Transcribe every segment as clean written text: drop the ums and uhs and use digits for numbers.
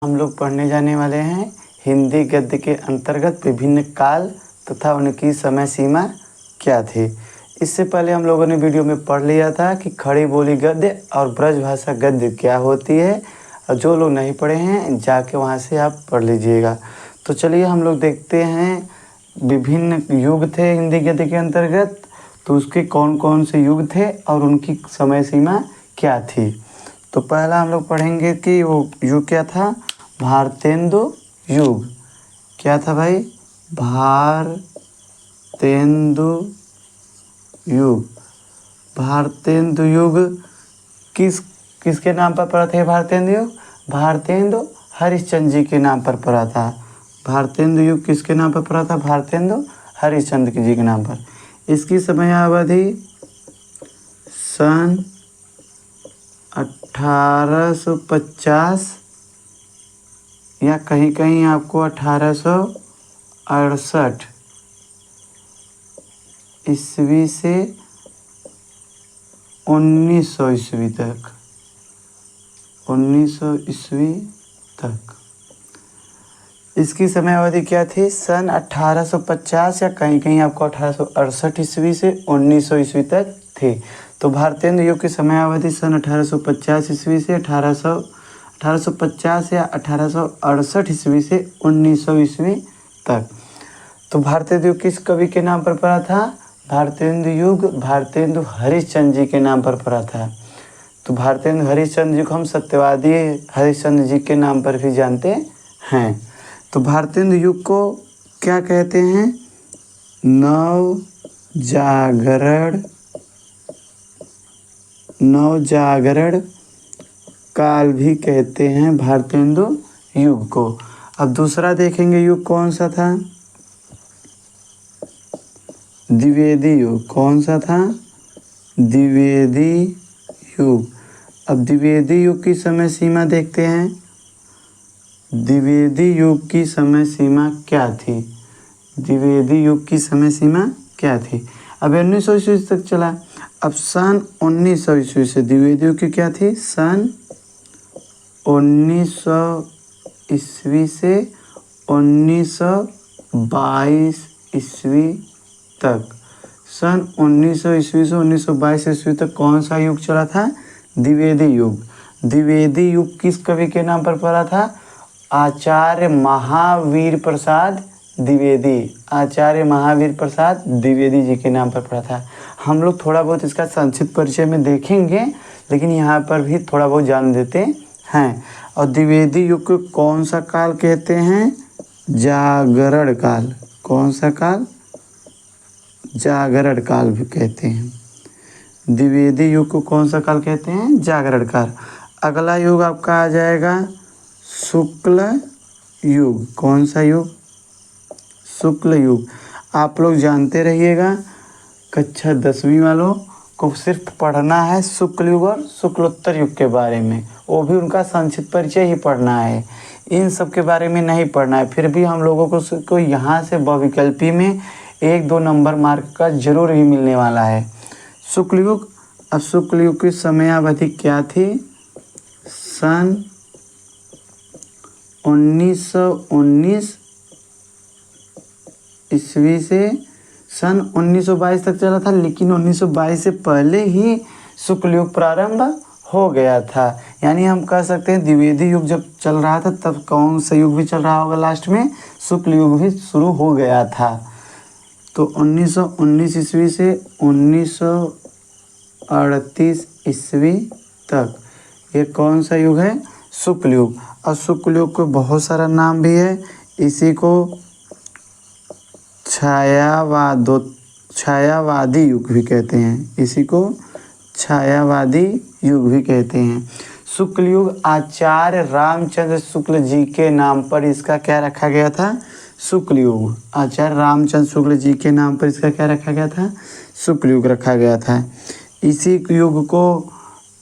हम लोग पढ़ने जाने वाले हैं हिंदी गद्य के अंतर्गत विभिन्न काल तथा उनकी समय सीमा क्या थी। इससे पहले हम लोगों ने वीडियो में पढ़ लिया था कि खड़ी बोली गद्य और ब्रज भाषा गद्य क्या होती है, और जो लोग नहीं पढ़े हैं जाके वहाँ से आप पढ़ लीजिएगा। तो चलिए हम लोग देखते हैं विभिन्न युग थे हिंदी गद्य के अंतर्गत, तो उसके कौन कौन से युग थे और उनकी समय सीमा क्या थी। तो पहला हम लोग पढ़ेंगे कि वो युग क्या था, भारतेंदु युग। क्या था भाई, भारतेंदु युग। भारतेंदु युग किसके नाम पर पड़ा था भारतेंदु युग? भारतेंदु हरिश्चंद्र जी के नाम पर पड़ा था। भारतेंदु युग किसके नाम पर पड़ा था? भारतेंदु हरिश्चंद्र जी के नाम पर। इसकी समयावधि सन 1850 या कहीं कहीं आपको 1868 ईस्वी से 1900 ईस्वी तक। 1900 ईस्वी तक इसकी समयावधि क्या थी? सन 1850 या कहीं कहीं आपको 1868 ईस्वी से 1900 ईस्वी तक थी। तो भारतेंदु युग की समयावधि सन 1850 ईस्वी से 1850 या 1868 ईस्वी से 1900 ईस्वी तक। तो भारतेंदु युग किस कवि के नाम पर पड़ा था? भारतेंदु युग भारतेंदु हरिश्चंद्र जी के नाम पर पड़ा था। तो भारतेंदु हरिश्चंद्र जी को हम सत्यवादी हरिश्चंद्र जी के नाम पर भी जानते हैं। तो भारतेंदु युग को क्या कहते हैं? नवजागरण काल भी कहते हैं भारतेंदु युग को। अब दूसरा देखेंगे युग कौन सा था? द्विवेदी युग। कौन सा था? द्विवेदी युग। अब द्विवेदी युग की समय सीमा देखते हैं। द्विवेदी युग की समय सीमा क्या थी? द्विवेदी युग की समय सीमा क्या थी? अब 1900 ईस्वी तक चला। अब सन 1900 ईस्वी से द्विवेदी युग की क्या थी? सन 1900 ईस्वी से 1922 ईस्वी तक। सन 1900 ईस्वी से 1922 ईस्वी तक कौन सा युग चला था? द्विवेदी युग। द्विवेदी युग किस कवि के नाम पर पड़ा था? आचार्य महावीर प्रसाद द्विवेदी। आचार्य महावीर प्रसाद द्विवेदी जी के नाम पर पड़ा था। हम लोग थोड़ा बहुत इसका संक्षिप्त परिचय में देखेंगे, लेकिन यहाँ पर भी थोड़ा बहुत जान देते हैं। और द्विवेदी युग को कौन सा काल कहते हैं? जागरण काल। कौन सा काल? जागरण काल भी कहते हैं। द्विवेदी युग को कौन सा काल कहते हैं? जागरण काल। अगला युग आपका आ जाएगा शुक्ल युग। कौन सा युग? शुक्ल युग। आप लोग जानते रहिएगा, कक्षा 10वीं वालों को सिर्फ पढ़ना है शुक्ल युग और शुक्लोत्तर युग के बारे में, वो भी उनका संक्षिप्त परिचय ही पढ़ना है, इन सब के बारे में नहीं पढ़ना है। फिर भी हम लोगों को यहाँ से बहुविकल्पी में 1-2 नंबर मार्क का जरूर ही मिलने वाला है। शुक्ल युग। अब शुक्ल युग की समयावधि क्या थी? सन 1919 ईस्वी से सन 1922 तक चला था, लेकिन 1922 से पहले ही शुक्ल युग प्रारंभ हो गया था। यानी हम कह सकते हैं द्विवेदी युग जब चल रहा था तब कौन सा युग भी चल रहा होगा? लास्ट में शुक्ल युग भी शुरू हो गया था। तो 1919 ईस्वी से 1938 ईस्वी तक ये कौन सा युग है? शुक्ल युग। और शुक्ल युग को बहुत सारा नाम भी है। इसी को छायावादी युग भी कहते हैं। इसी को छायावादी युग भी कहते हैं। शुक्ल युग आचार्य रामचंद्र शुक्ल जी के नाम पर इसका क्या रखा गया था? शुक्ल युग। आचार्य रामचंद्र शुक्ल जी के नाम पर इसका क्या रखा गया था? शुक्ल युग रखा गया था। इसी युग को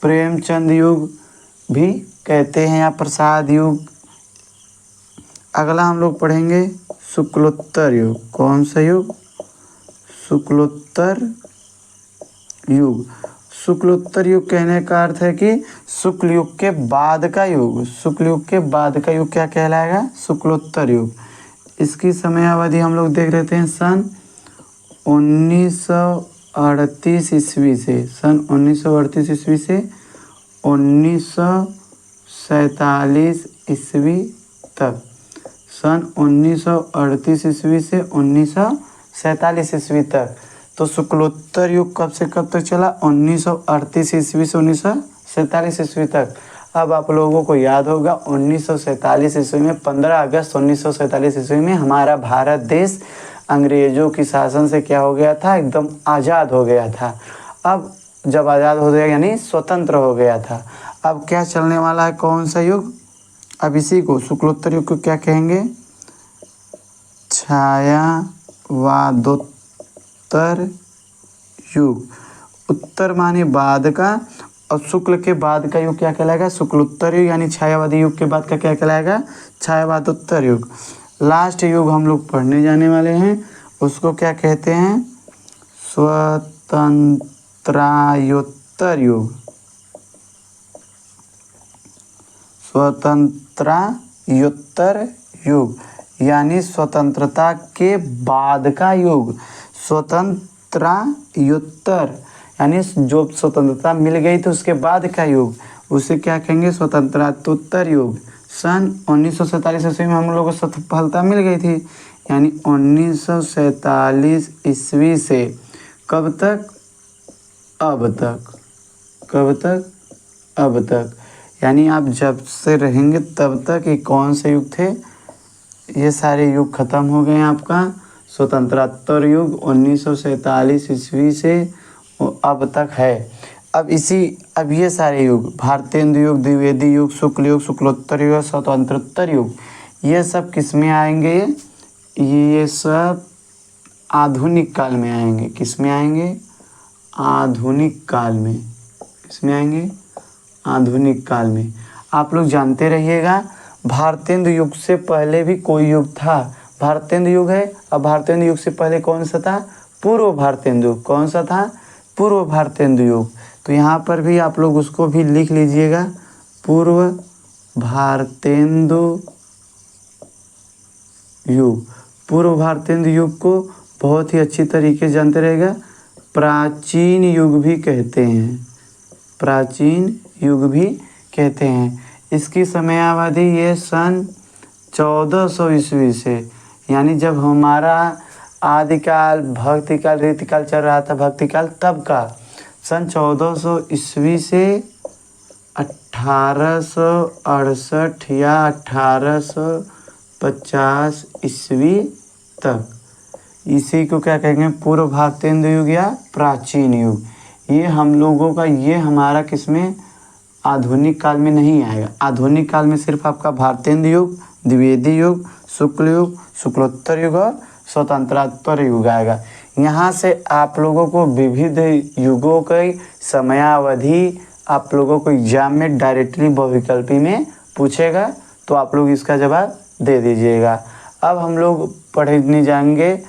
प्रेमचंद युग भी कहते हैं या प्रसाद युग। अगला हम लोग पढ़ेंगे शुक्लोत्तर युग। कौन सा युग? शुक्लोत्तर युग। शुक्लोत्तर युग कहने का अर्थ है कि शुक्ल युग के बाद का युग। शुक्ल युग के बाद का युग क्या कहलाएगा? शुक्लोत्तर युग। इसकी समयावधि हम लोग देख लेते हैं सन 1938 ईस्वी से, सन 1938 ईस्वी से 1947 ईस्वी तक। सन 1938 ईस्वी से 1947 ईस्वी तक। तो शुक्लोत्तर युग कब से कब तक चला? 1938 ईस्वी से 1947 ईस्वी तक। अब आप लोगों को याद होगा 1947 ईस्वी में 15 अगस्त 1947 ईस्वी में हमारा भारत देश अंग्रेज़ों की शासन से क्या हो गया था? एकदम आज़ाद हो गया था। अब जब आज़ाद हो गया यानी स्वतंत्र हो गया था। अब क्या चलने वाला है? कौन सा युग? अब इसी को शुक्लोत्तर युग को क्या कहेंगे? छायावादोत्तर युग। उत्तर माने बाद का और शुक्ल के बाद का युग क्या कहलाएगा? शुक्लोत्तर युग। यानी छायावादी युग के बाद का क्या कहलाएगा? छायावादोत्तर युग। लास्ट युग हम लोग पढ़ने जाने वाले हैं, उसको क्या कहते हैं? स्वतंत्रायोत्तर युग। स्वतंत्रायोत्तर युग यानी स्वतंत्रता के बाद का युग। स्वतंत्रायोत्तर यानी जो स्वतंत्रता मिल गई थी उसके बाद का युग, उसे क्या कहेंगे? स्वतंत्रायोत्तर युग। सन 1947 ईस्वी में हम लोगों को सफलता मिल गई थी, यानी 1947 ईस्वी से कब तक? अब तक। कब तक? अब तक। यानी आप जब से रहेंगे तब तक ये कौन से युग थे? ये सारे युग खत्म हो गए हैं आपका। स्वतंत्रोत्तर युग 1947 ईस्वी से अब तक है। अब ये सारे युग, भारतेंदु युग, द्विवेदी युग, शुक्ल युग, शुक्लोत्तर युग, स्वतंत्रोत्तर युग, ये सब किस में आएंगे? ये सब आधुनिक काल में आएंगे। किस में आएंगे? आधुनिक काल में। किस में आएंगे? आधुनिक काल में। आप लोग जानते रहिएगा भारतेंदु युग से पहले भी कोई युग था। भारतेंदु युग है, अब भारतेंदु युग से पहले कौन सा था? पूर्व भारतेंदु। कौन सा था? पूर्व भारतेंदु युग। तो यहाँ पर भी आप लोग उसको भी लिख लीजिएगा, पूर्व भारतेंदु युग। पूर्व भारतेंदु युग को बहुत ही अच्छी तरीके से जानते रहेगा। प्राचीन युग भी कहते हैं। प्राचीन युग भी कहते हैं। इसकी समयावधि ये सन 1400 ईस्वी से, यानी जब हमारा आदिकाल, भक्तिकाल, रीतिकाल चल रहा था, भक्तिकाल तब का, सन 1400 ईस्वी से 1868 या 1850 ईस्वी तक। इसी को क्या कहेंगे? पूर्व भारतेंदु युग या प्राचीन युग। ये हम लोगों का, ये हमारा किसमें? आधुनिक काल में नहीं आएगा। आधुनिक काल में सिर्फ आपका भारतेंदु युग, द्विवेदी युग, शुक्ल युग, शुक्लोत्तर युग और स्वतंत्रोत्तर युग आएगा। यहाँ से आप लोगों को विविध युगों की समयावधि आप लोगों को एग्जाम में डायरेक्टली बहुविकल्पी में पूछेगा, तो आप लोग इसका जवाब दे दीजिएगा। अब हम लोग पढ़ने जाएंगे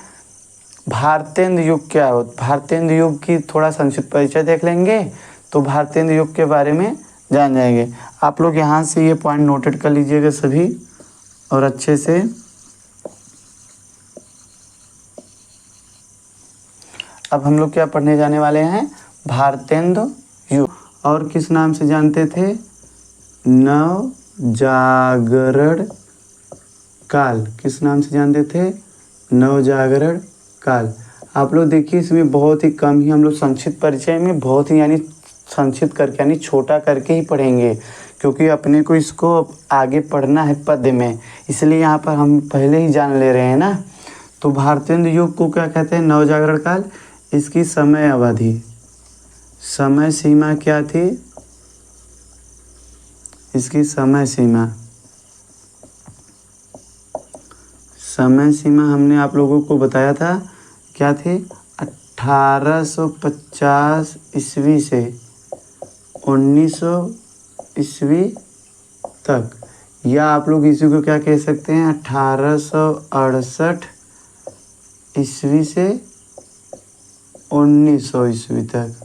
भारतेंदु युग क्या हो। भारतेंदु युग की थोड़ा संक्षिप्त परिचय देख लेंगे, तो भारतेंदु युग के बारे में जान जाएंगे। आप लोग यहाँ से ये पॉइंट नोटेड कर लीजिएगा सभी और अच्छे से। अब हम लोग क्या पढ़ने जाने वाले हैं? भारतेंदु युग। और किस नाम से जानते थे? नवजागरण काल। किस नाम से जानते थे? नवजागरण काल। आप लोग देखिए इसमें बहुत ही कम ही हम लोग संक्षिप्त परिचय में बहुत ही यानी संक्षिप्त करके यानी छोटा करके ही पढ़ेंगे, क्योंकि अपने को इसको आगे पढ़ना है पद्य में, इसलिए यहाँ पर हम पहले ही जान ले रहे हैं ना। तो भारतेंदु युग को क्या कहते हैं? नवजागरण काल। इसकी समय अवधि, समय सीमा क्या थी? इसकी समय सीमा हमने आप लोगों को बताया था क्या थी? 1850 ईस्वी से 1900 ईस्वी तक, या आप लोग इसी को क्या कह सकते हैं? 1868 ईस्वी से 1900 ईस्वी तक।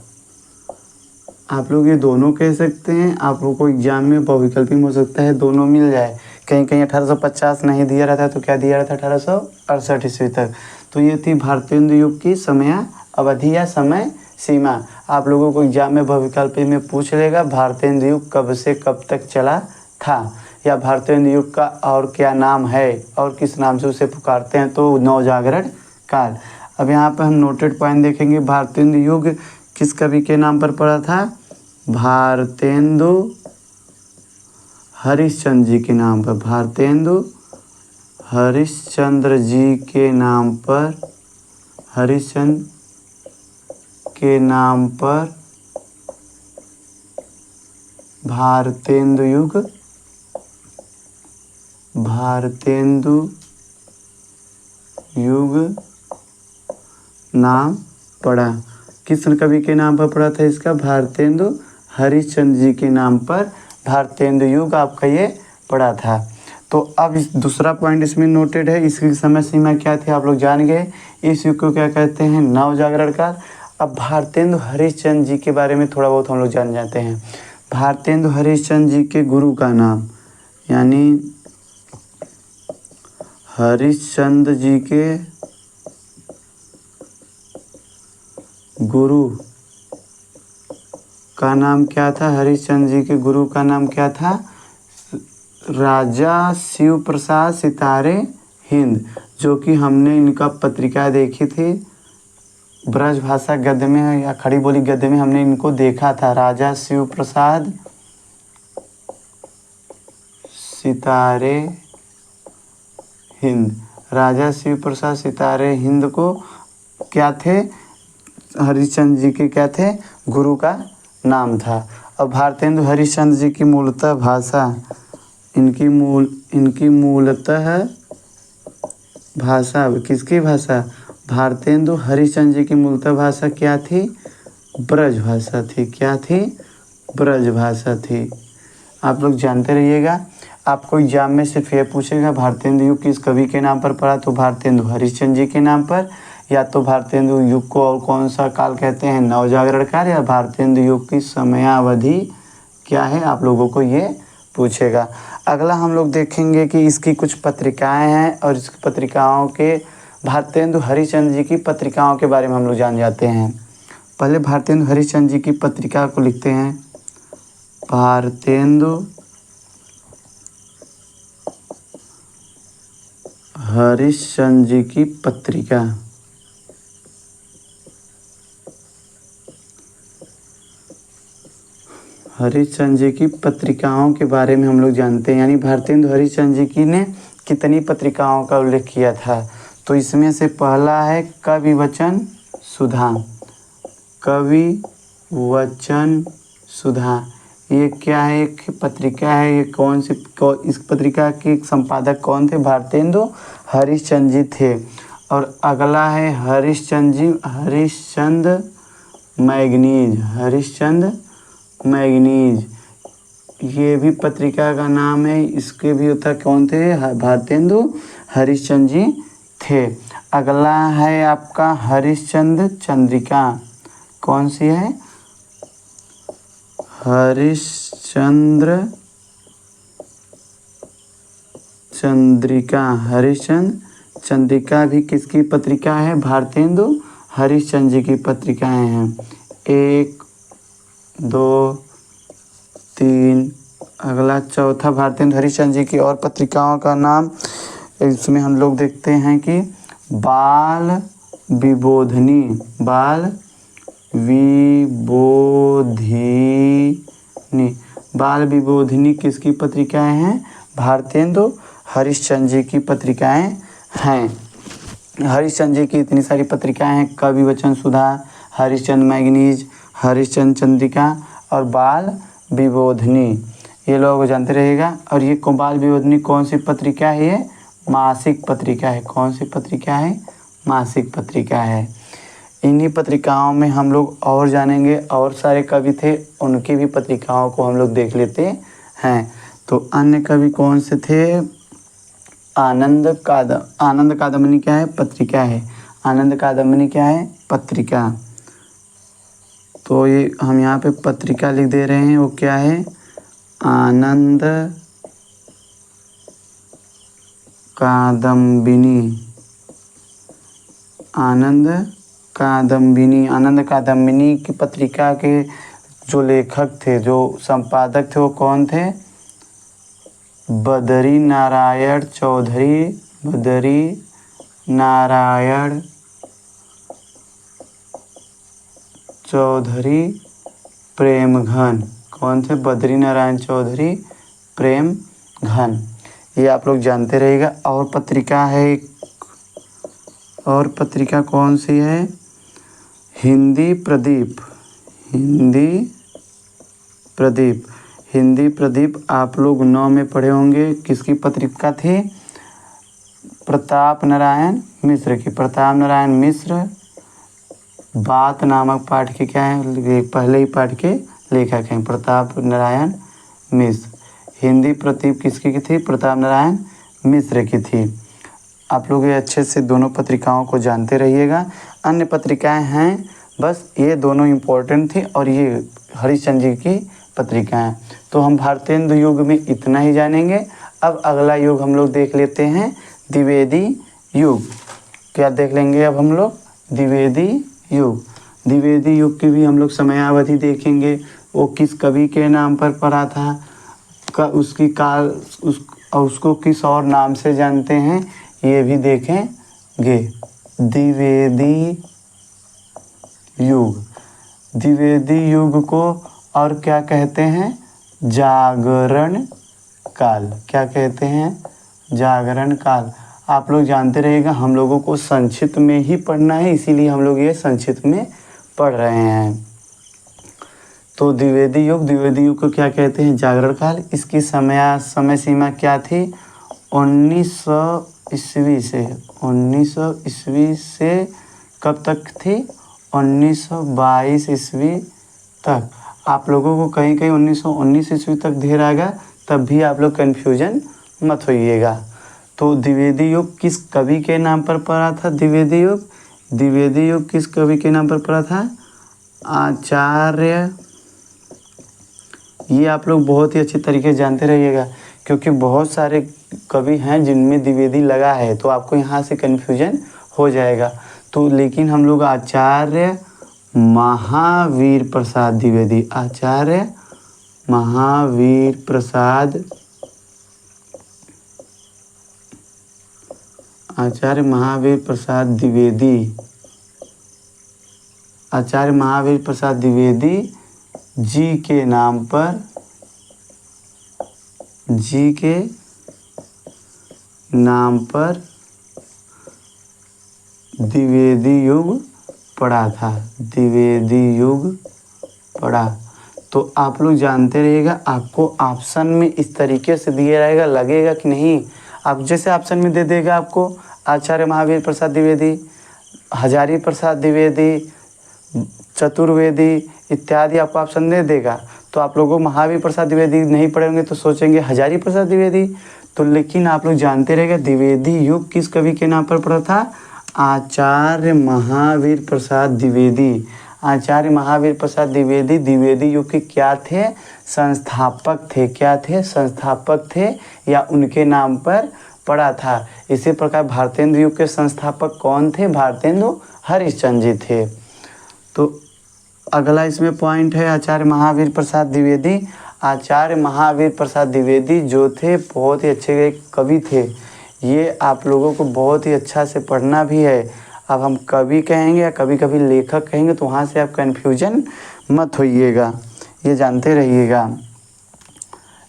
आप लोग ये दोनों कह सकते हैं, आप लोग को एग्जाम में बहुविकल्पी में हो सकता है दोनों मिल जाए। कहीं कहीं 1850 नहीं दिया रहता है तो क्या दिया रहता है 1868 ईस्वी तक। तो ये थी भारतेंदु युग की समय अवधि या समय सीमा। आप लोगों को एग्जाम में बहुविकल्पी में पूछ लेगा भारतेंदु युग कब से कब तक चला था, या भारतेंदु युग का और क्या नाम है और किस नाम से उसे पुकारते हैं, तो नवजागरण काल। अब यहाँ पर हम नोटेड पॉइंट देखेंगे। भारतेंदु युग किस कवि के नाम पर पड़ा था? भारतेंदु हरिश्चंद्र जी के नाम पर। भारतेंदु हरिश्चंद्र जी के नाम पर, हरिश्चंद्र के नाम पर भारतेंदु युग, भारतेंदु युग नाम पड़ा। किस कवि के नाम पर पड़ा था इसका? भारतेंदु हरिश्चंद्र जी के नाम पर भारतेंदु युग आपका ये पड़ा था। तो अब इस दूसरा पॉइंट इसमें नोटेड है। इसकी समय सीमा क्या थी आप लोग जान गए। इस युग को क्या कहते हैं? नवजागरण काल। अब भारतेंदु हरिश्चंद्र जी के बारे में थोड़ा बहुत हम लोग जान जाते हैं। भारतेंदु हरिश्चंद्र जी के गुरु का नाम, यानी हरिश्चंद्र जी के गुरु का नाम क्या था? हरिश्चंद्र जी के गुरु का नाम क्या था? राजा शिव प्रसाद सितारे हिंद, जो कि हमने इनका पत्रिका देखी थी ब्रज भाषा गद्य में या खड़ी बोली गद्य में हमने इनको देखा था। राजा शिव प्रसाद सितारे हिंद, राजा शिव प्रसाद सितारे हिंद को क्या थे? हरिश्चंद्र जी के क्या थे? गुरु का नाम था। अब भारतेंदु हरिश्चंद्र जी की मूलतः भाषा, इनकी मूलतः भाषा, किसकी भाषा? भारतेंदु हरिश्चंद्र जी की मूलतः भाषा क्या थी? ब्रज भाषा थी। क्या थी? ब्रज भाषा थी। आप लोग जानते रहिएगा। आपको एग्जाम में सिर्फ ये पूछेगा भारतेंदु युग किस कवि के नाम पर पड़ा, तो भारतेंदु हरिश्चंद्र जी के नाम पर, या तो भारतेंदु युग को और कौन सा काल कहते हैं? नवजागरण काल, या भारतेंदु युग की समयावधि क्या है, आप लोगों को ये पूछेगा। अगला हम लोग देखेंगे कि इसकी कुछ पत्रिकाएं हैं और इस पत्रिकाओं के, भारतेंदु हरिश्चंद्र जी की पत्रिकाओं के बारे में हम लोग जान जाते हैं। पहले भारतेंदु हरिश्चंद्र जी की पत्रिका को लिखते हैं। भारतेंदु हरिश्चंद्र जी की पत्रिका, हरिश्चंद्र जी की पत्रिकाओं के बारे में हम लोग जानते हैं। यानी भारतेंदु हरिश्चंद्र जी की ने कितनी पत्रिकाओं का उल्लेख किया था, तो इसमें से पहला है कवि वचन सुधा। कवि वचन सुधा ये क्या है? एक पत्रिका है। ये कौन सी इस पत्रिका के संपादक कौन थे? भारतेंदु हरिश्चंद्र जी थे। और अगला है हरिश्चंद्र मैगनीज। हरिश्चंद्र मैगनीज ये भी पत्रिका का नाम है। इसके भी होता कौन थे? भारतेंदु हरिश्चंद्र जी थे। अगला है आपका हरिश्चंद्र चंद्रिका। कौन सी है? हरिश्चंद्र चंद्रिका। हरिश्चंद्र चंद्रिका भी किसकी पत्रिका है? भारतेंदु हरिश्चंद्र जी की पत्रिकाएं हैं। 1 2 3। अगला चौथा भारतेंदु हरिश्चंद्र जी की और पत्रिकाओं का नाम, इसमें हम लोग देखते हैं कि बाल विबोधिनी। बाल विबोधिनी, बाल विबोधिनी किसकी पत्रिकाएं हैं? भारतेंदु हरिश्चंद्र जी की पत्रिकाएं हैं। हरिश्चंद्र जी की इतनी सारी पत्रिकाएं हैं। कवि वचन सुधा, हरिश्चंद्र मैगनीज, हरिश्चंद्र चंद्रिका और बाल विबोधिनी, ये लोग जानते रहिएगा। और ये बाल विबोधिनी कौन सी पत्रिका है? ये मासिक पत्रिका है। कौन सी पत्रिका है? मासिक पत्रिका है। इन्हीं पत्रिकाओं में हम लोग और जानेंगे, और सारे कवि थे उनकी भी पत्रिकाओं को हम लोग देख लेते हैं। तो अन्य कवि कौन से थे? आनंद कादम्बनी क्या है? पत्रिका है। आनंद कादम्बनी क्या है? पत्रिका। तो ये हम यहाँ पे पत्रिका लिख दे रहे हैं, वो क्या है, आनंद कादम्बिनी। आनंद कादम्बिनी, आनंद कादम्बिनी की पत्रिका के जो लेखक थे, जो संपादक थे, वो कौन थे, बद्री नारायण चौधरी। बद्री नारायण चौधरी प्रेमघन। कौन थे, बद्री नारायण चौधरी प्रेमघन। ये आप लोग जानते रहिएगा। और पत्रिका है एक, और पत्रिका कौन सी है, हिंदी प्रदीप। हिंदी प्रदीप। हिंदी प्रदीप आप लोग 9 में पढ़े होंगे। किसकी पत्रिका थी, प्रताप नारायण मिश्र की। प्रताप नारायण मिश्र बात नामक पाठ के क्या है, पहले ही पाठ के लेखक हैं, प्रताप नारायण मिश्र। हिंदी प्रदीप किसकी की थी, प्रताप नारायण मिश्र की थी। आप लोग ये अच्छे से दोनों पत्रिकाओं को जानते रहिएगा। अन्य पत्रिकाएं हैं, बस ये दोनों इम्पोर्टेंट थी, और ये हरिश्चंद्र जी की पत्रिकाएं। तो हम भारतेंदु युग में इतना ही जानेंगे। अब अगला युग हम लोग देख लेते हैं, द्विवेदी युग। क्या देख लेंगे अब हम लोग, द्विवेदी युग। द्विवेदी युग की भी हम लोग समयावधि देखेंगे, वो किस कवि के नाम पर पड़ा था, उसकी काल उसको किस और नाम से जानते हैं, ये भी देखेंगे। द्विवेदी युग। द्विवेदी युग को और क्या कहते हैं, जागरण काल। क्या कहते हैं, जागरण काल। आप लोग जानते रहिएगा, हम लोगों को संक्षिप्त में ही पढ़ना है, इसीलिए हम लोग ये संक्षिप्त में पढ़ रहे हैं। तो द्विवेदी युग को क्या कहते हैं, जागरण काल। इसकी समय सीमा क्या थी, 1900 ईस्वी से। 1900 ईस्वी से कब तक थी, 1922 ईस्वी तक। आप लोगों को कहीं कहीं 1919 ईस्वी तक ढेर आएगा, तब भी आप लोग कन्फ्यूजन मत होइएगा। तो द्विवेदी युग किस कवि के नाम पर पड़ा था, द्विवेदी युग किस कवि के नाम पर पड़ा था, आचार्य। ये आप लोग बहुत ही अच्छी तरीके से जानते रहिएगा, क्योंकि बहुत सारे कवि हैं जिनमें द्विवेदी लगा है, तो आपको यहाँ से कन्फ्यूजन हो जाएगा। तो लेकिन हम लोग आचार्य महावीर प्रसाद द्विवेदी, आचार्य महावीर प्रसाद, आचार्य महावीर प्रसाद द्विवेदी, आचार्य महावीर प्रसाद द्विवेदी जी के नाम पर, जी के नाम पर द्विवेदी युग पड़ा था। द्विवेदी युग पड़ा। तो आप लोग जानते रहिएगा, आपको ऑप्शन में इस तरीके से दिया रहेगा, लगेगा कि नहीं, आप जैसे ऑप्शन में दे देगा आपको आचार्य महावीर प्रसाद द्विवेदी, हजारी प्रसाद द्विवेदी, चतुर्वेदी इत्यादि आपको ऑप्शन दे देगा, तो आप लोगों को महावीर प्रसाद द्विवेदी नहीं पढ़े होंगे तो सोचेंगे हजारी प्रसाद द्विवेदी। तो लेकिन आप लोग जानते रहेगा, द्विवेदी युग किस कवि के नाम पर पड़ा था, आचार्य महावीर प्रसाद द्विवेदी। आचार्य महावीर प्रसाद द्विवेदी द्विवेदी युग के क्या थे, संस्थापक थे। क्या थे, संस्थापक थे, या उनके नाम पर पड़ा था। इसी प्रकार भारतेंदु युग के संस्थापक कौन थे, भारतेंदु हरिश्चंद्र जी थे। तो अगला इसमें पॉइंट है आचार्य महावीर प्रसाद द्विवेदी। आचार्य महावीर प्रसाद द्विवेदी जो थे बहुत ही अच्छे कवि थे। ये आप लोगों को बहुत ही अच्छा से पढ़ना भी है। अब हम कवि कहेंगे या कभी कभी लेखक कहेंगे, तो वहाँ से आप कन्फ्यूजन मत होइएगा, ये जानते रहिएगा।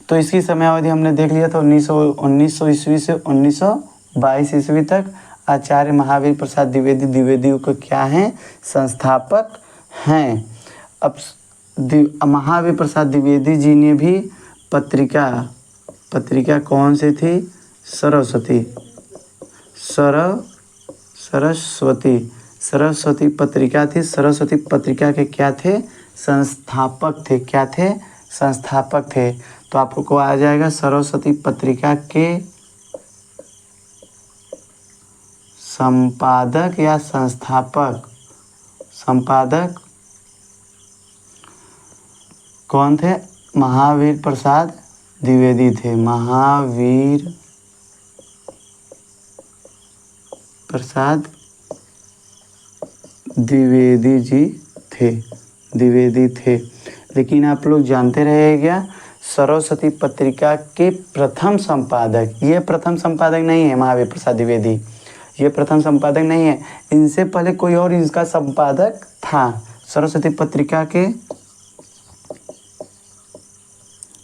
तो इसकी समयावधि हमने देख लिया था 1900 ईस्वी से 1922 ईस्वी तक। आचार्य महावीर प्रसाद द्विवेदी द्विवेदी युग के क्या हैं, संस्थापक हैं। अब महावीर प्रसाद द्विवेदी जी ने भी पत्रिका कौन सी थी, सरस्वती पत्रिका थी। सरस्वती पत्रिका के क्या थे, संस्थापक थे। क्या थे, संस्थापक थे। तो आपको आ जाएगा सरस्वती पत्रिका के संपादक या संस्थापक, संपादक कौन थे? महावीर प्रसाद द्विवेदी थे। महावीर प्रसाद द्विवेदी जी थे, द्विवेदी थे। लेकिन आप लोग जानते रहे क्या, सरस्वती पत्रिका के प्रथम संपादक, ये प्रथम संपादक नहीं है महावीर प्रसाद द्विवेदी, ये प्रथम संपादक नहीं है। इनसे पहले कोई और इसका संपादक था। सरस्वती पत्रिका के,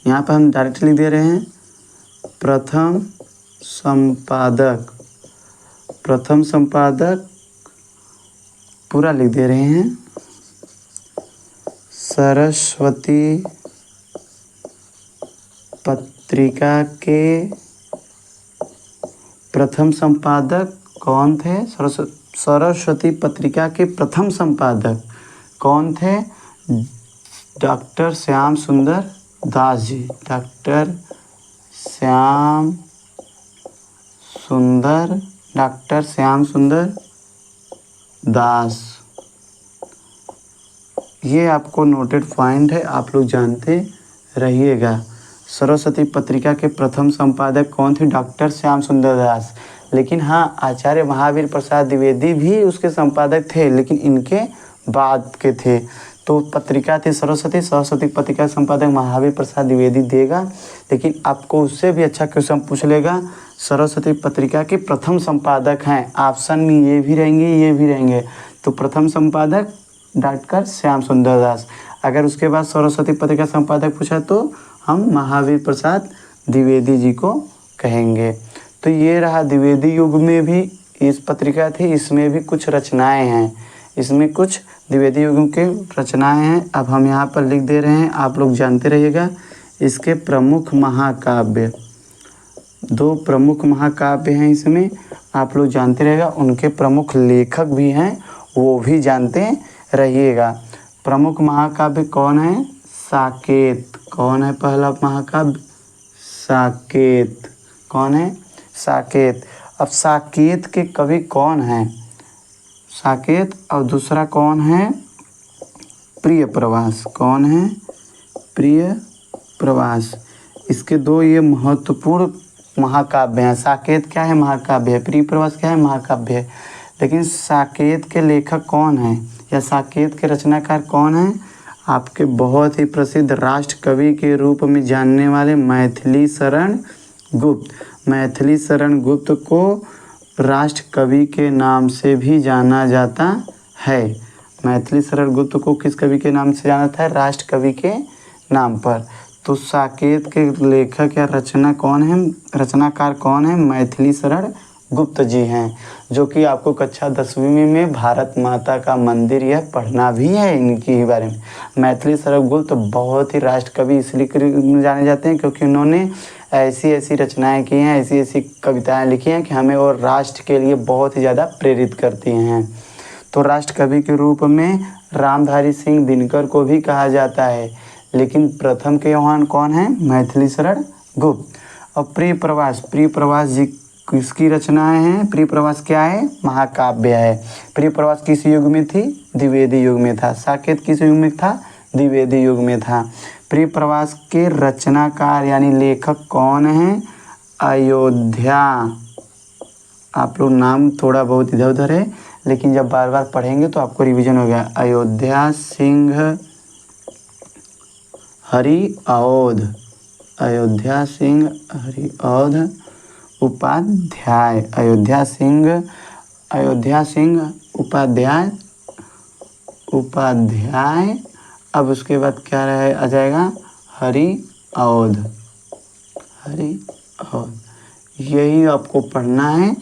यहाँ पर हम डायरेक्टली दे रहे हैं प्रथम संपादक, प्रथम संपादक पूरा लिख दे रहे हैं। सरस्वती पत्रिका के प्रथम संपादक कौन थे? सरस्वती पत्रिका के प्रथम संपादक कौन थे? डॉक्टर श्याम सुंदर दास जी। डॉक्टर श्याम सुंदर दास। ये आपको नोटेड पॉइंट है, आप लोग जानते रहिएगा। सरस्वती पत्रिका के प्रथम संपादक कौन थे? डॉक्टर श्याम सुंदर दास। लेकिन हाँ, आचार्य महावीर प्रसाद द्विवेदी भी उसके संपादक थे, लेकिन इनके बाद के थे। तो पत्रिका थी सरस्वती पत्रिका संपादक महावीर प्रसाद द्विवेदी देगा। लेकिन आपको उससे भी अच्छा क्वेश्चन पूछ लेगा, सरस्वती पत्रिका के प्रथम संपादक हैं, ऑप्शन में ये भी रहेंगे। तो प्रथम संपादक डॉक्टर श्याम सुंदर दास। अगर उसके बाद सरस्वती पत्रिका संपादक पूछा तो हम महावीर प्रसाद द्विवेदी जी को कहेंगे। तो ये रहा, द्विवेदी युग में भी इस पत्रिका थी, इसमें भी कुछ रचनाएं हैं, इसमें कुछ द्विवेदी युग के रचनाएं हैं। अब हम यहाँ पर लिख दे रहे हैं, आप लोग जानते रहिएगा। इसके प्रमुख महाकाव्य, 2 प्रमुख महाकाव्य हैं इसमें, आप लोग जानते रहिएगा। उनके प्रमुख लेखक भी हैं, वो भी जानते रहिएगा। प्रमुख महाकाव्य कौन है? साकेत। कौन है पहला महाकाव्य? साकेत। कौन है? साकेत। अब साकेत के कवि कौन हैं? साकेत। और दूसरा कौन है? प्रियप्रवास। कौन है? प्रियप्रवास। इसके 2 ये महत्वपूर्ण महाकाव्य हैं। साकेत क्या है? महाकाव्य है। प्रियप्रवास क्या है? महाकाव्य है। लेकिन साकेत के लेखक कौन हैं या साकेत के रचनाकार कौन हैं? आपके बहुत ही प्रसिद्ध राष्ट्र कवि के रूप में जानने वाले मैथिली शरण गुप्त। मैथिली शरण गुप्त को राष्ट्र कवि के नाम से भी जाना जाता है। मैथिली शरण गुप्त को किस कवि के नाम से जाना जाता है? राष्ट्र कवि के नाम पर। तो साकेत के लेखक या रचनाकार कौन है? मैथिली शरण गुप्त जी हैं, जो कि आपको कक्षा 10वीं में भारत माता का मंदिर यह पढ़ना भी है इनकी ही बारे में। मैथिली शरण गुप्त बहुत ही राष्ट्र कवि इसलिए जाने जाते हैं क्योंकि उन्होंने ऐसी रचनाएं की हैं, ऐसी कविताएं लिखी हैं कि हमें और राष्ट्र के लिए बहुत ही ज़्यादा प्रेरित करती हैं। तो राष्ट्र कवि के रूप में रामधारी सिंह दिनकर को भी कहा जाता है, लेकिन प्रथम के यहाँ कौन है? मैथिली शरण गुप्त। और प्रियप्रवास जी किसकी रचनाएं हैं? प्रियप्रवास क्या है? महाकाव्य है। प्रियप्रवास किस युग में थी? द्विवेदी युग में था। साकेत किस युग में था? द्विवेदी युग में था। प्रियप्रवास के रचनाकार यानी लेखक कौन हैं? अयोध्या। आप लोग नाम थोड़ा बहुत इधर उधर है, लेकिन जब बार बार पढ़ेंगे तो आपको रिवीजन हो गया। अयोध्या सिंह हरिऔध। अयोध्या सिंह हरिऔध उपाध्याय। अयोध्या सिंह उपाध्याय। अब उसके बाद क्या आ जाएगा? हरिऔध। यही आपको पढ़ना है,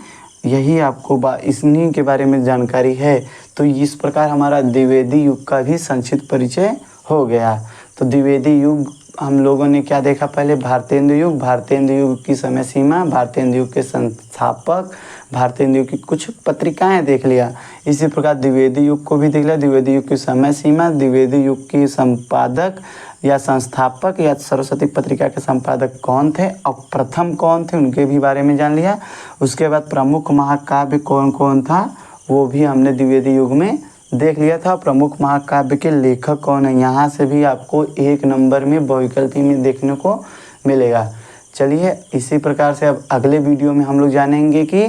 यही आपको इन्हीं के बारे में जानकारी है। तो इस प्रकार हमारा द्विवेदी युग का भी संक्षिप्त परिचय हो गया। तो द्विवेदी युग हम लोगों ने क्या देखा? पहले भारतेंदु युग की समय सीमा, भारतेंदु युग के संस्थापक, भारतेंदु युग की कुछ पत्रिकाएं देख लिया। इसी प्रकार द्विवेदी युग को भी देख लिया, द्विवेदी युग की समय सीमा, द्विवेदी युग की संपादक या संस्थापक या सरस्वती पत्रिका के संपादक कौन थे और प्रथम कौन थे, उनके भी बारे में जान लिया। उसके बाद प्रमुख महाकाव्य कौन कौन था वो भी हमने द्विवेदी युग में देख लिया था प्रमुख महाकाव्य के लेखक कौन है। यहाँ से भी आपको 1 नंबर में बहुविकल्पी में देखने को मिलेगा। चलिए इसी प्रकार से अब अगले वीडियो में हम लोग जानेंगे कि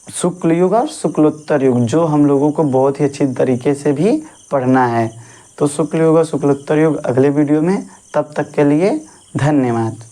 शुक्ल युग और शुक्लोत्तर युग, जो हम लोगों को बहुत ही अच्छी तरीके से भी पढ़ना है। तो शुक्ल युग और शुक्लोत्तर युग अगले वीडियो में। तब तक के लिए धन्यवाद।